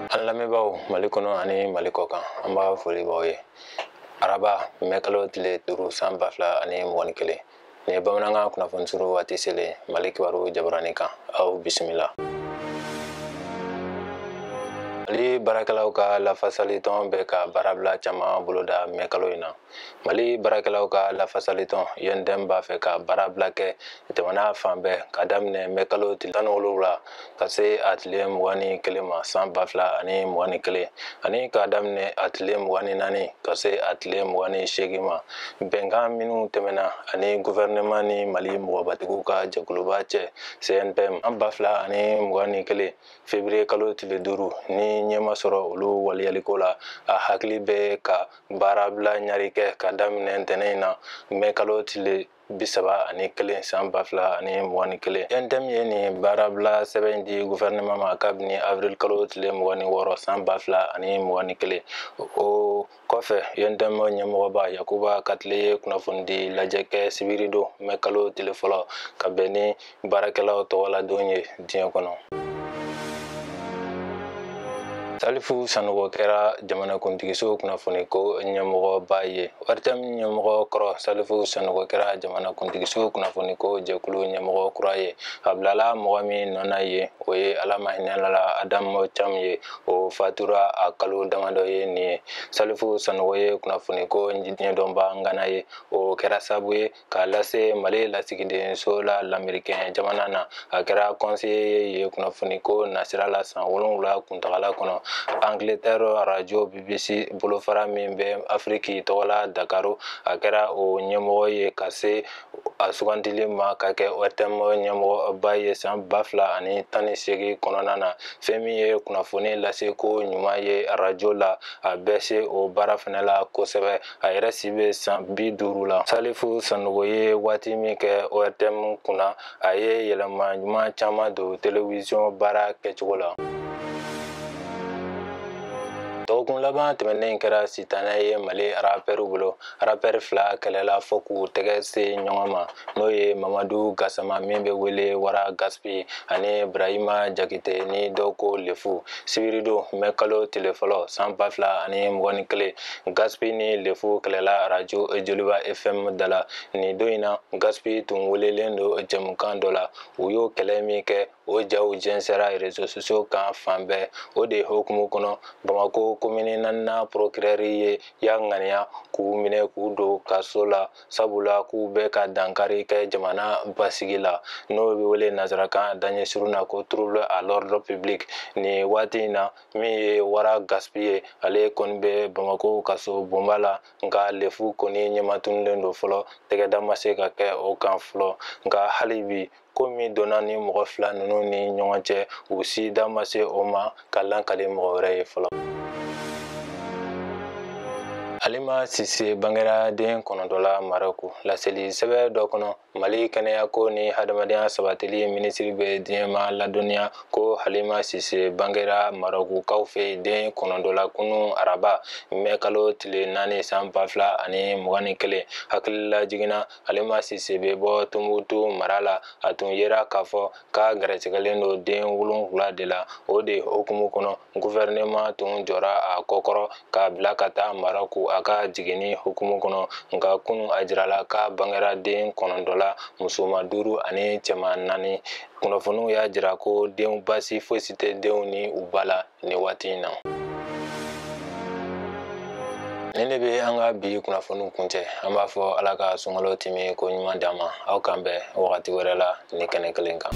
An lamɛnbaaw Mali kɔnɔ ani Mali kɔkan an b'a foli b'aw ye. Araba mɛkalo tile 5 san 2021 nin ye bamanankan kunnafoni suru waati selen Mali Kibaru jabarani kan aw bisimila. Mali baarakɛlaw ka lafasali tɔn bɛ ka baarabila caman boloda mɛkalo in na. Mali baarakɛlaw ka lafasali tɔn yɛndɛm b'a fɛ ka baarabila kɛ jamana fan bɛɛ ka daminɛ mɛkalo tile 17 ka se a tile 21 ma san 2021 ani ka daminɛ a tile 24 ka se a tile 28 ma. Bɛnkan minnu tɛmɛna ani gouvernement ni Mali mɔgɔbatigiw ka jɛkuluba cɛ CNPM an 2021 février kalo tile 5 ni ɲɛma sɔrɔ olu waliyaliko la a hakili bɛ ka baarabila ɲari kɛ ka daminɛ ntɛnɛn in na mɛkalo tile 31 san 2021 yɛndɛm ye nin baarabila sɛbɛn di gouvernement ma kabini avril kalo tile 26 san 2021 o kɔfɛ yɛndɛm ɲɛmɔgɔba Yakuba Katile ye kunnafoni di lajɛ kɛ sibiri don mɛkalo tile fɔlɔ ka bɛn ni baarakɛlaw tɔgɔladon ye diɲɛ kɔnɔ. Salifu Sanogo kɛra jamanakuntigiso kunnafoni ko ɲɛmɔgɔba ye. ORTM ɲɛmɔgɔ kɔrɔ Salifu Sanogo kɛra jamanakuntigiso kunnafoni ko jɛkulu ɲɛmɔgɔ kura ye. A bilala mɔgɔ min nɔna ye o ye Alama hinɛlala Adamu Cam ye. O fatura a kalo damadɔ ye nin ye. Salifu Sanogo ye kunnafoni ko ɲɛdɔnba ngana ye. O kɛra sababu ye k'a lase Mali lasigidenso la lamɛrikɛn jamana na. A kɛra conseiller ye kunnafoni ko nasira la san 7 kuntagala kɔnɔ. Angleterre radio BBC bolofara min bɛ Afriki tɔgɔla Dakaru a kɛra o ɲɛmɔgɔ ye ka se a sugantili ma ka kɛ ORTM ɲɛmɔgɔba ye san 2018 kɔnɔna na. Fɛn min ye kunnafoni lase ko ɲuman ye radio la a bɛ se o baara fɛnɛ la kosɛbɛ. A yɛrɛ si bɛ san 50 la. Salifu Sanogo ye waati min kɛ ORTM kunna a ye yɛlɛma ɲuman caman don télévision baara kɛcogo la. Dɔgɔkun laban tɛmɛnen kɛra sitanɛ ye Mali rapɛrw bolo. Rapɛr 2 kɛlɛla fɔ k'u tɛgɛ se ɲɔgɔn ma n'o ye Mamadu Gasama min bɛ wele Wara Gaspi ani Ibrahima Jakite ni dɔw ko Lefu. Sibiri don mɛkalo tile fɔlɔ san 2021 Gaspi ni Lefu kɛlɛla radio Joliba FM da la. Nin don in na Gaspi tun welelen don jɛmukan dɔ la. U y'o kɛlɛ min kɛ o jaw jɛnsɛra réseaux sociaux kan fan bɛɛ. O de hokumu kɔnɔ Bamako komini 4nan procureur ye y'a ŋaniya k'u minɛ k'u don kaso la sabula k'u bɛ ka dankari kɛ jamana basigi la n'o bɛ wele nazarakan daɲɛsurun na ko trouble à l'ordre public. Ni waati in na min ye Wara Gaspi ye ale kɔni bɛ Bamako kaso bonba la nka Lefu kɔni ɲɛmatunulen don fɔlɔ tɛgɛda ma se ka kɛ o kan fɔlɔ nka hali bi ko min donna ni mɔgɔ 2 ninnu ni ɲɔgɔn cɛ u si da ma se o ma ka lankali mɔgɔ wɛrɛ ye fɔlɔ. Alima Sise bangera den 9 la Maroc. Laseli sɛbɛ dɔ kɔnɔ Mali kɛnɛya ko ni hadamadenya sabatili minisiri bɛ diɲɛ ma ladɔnniya ko Halima Sise bangera Marokukaw fɛ den 9 la kunun araba mɛkalo tile 4 san 2021 hakilila jiginna Halima Sise bɛ bɔ Tumutu mara la. A tun yera k'a fɔ k'a gɛrɛsɛgɛlen don den 7 de la. O de hokumu kɔnɔ gouvernement tun jɔra a kɔkɔrɔ k'a bila ka taa Maroc a ka jiginni hukumu kɔnɔ nka kunu a jirala k'a bangera den 9 la musoma 5 ani cɛma 4. Kunnafoniw y'a jira ko denw basi fosi tɛ denw ni u ba la ni waati in na. Nin de bɛ an ka bi kunnafoniw kuncɛ. An b'a fɔ Ala ka sunkalo timi ko ɲuman d'an ma. Aw kan bɛn wagati wɛrɛ la ni kɛnɛ kelen kan.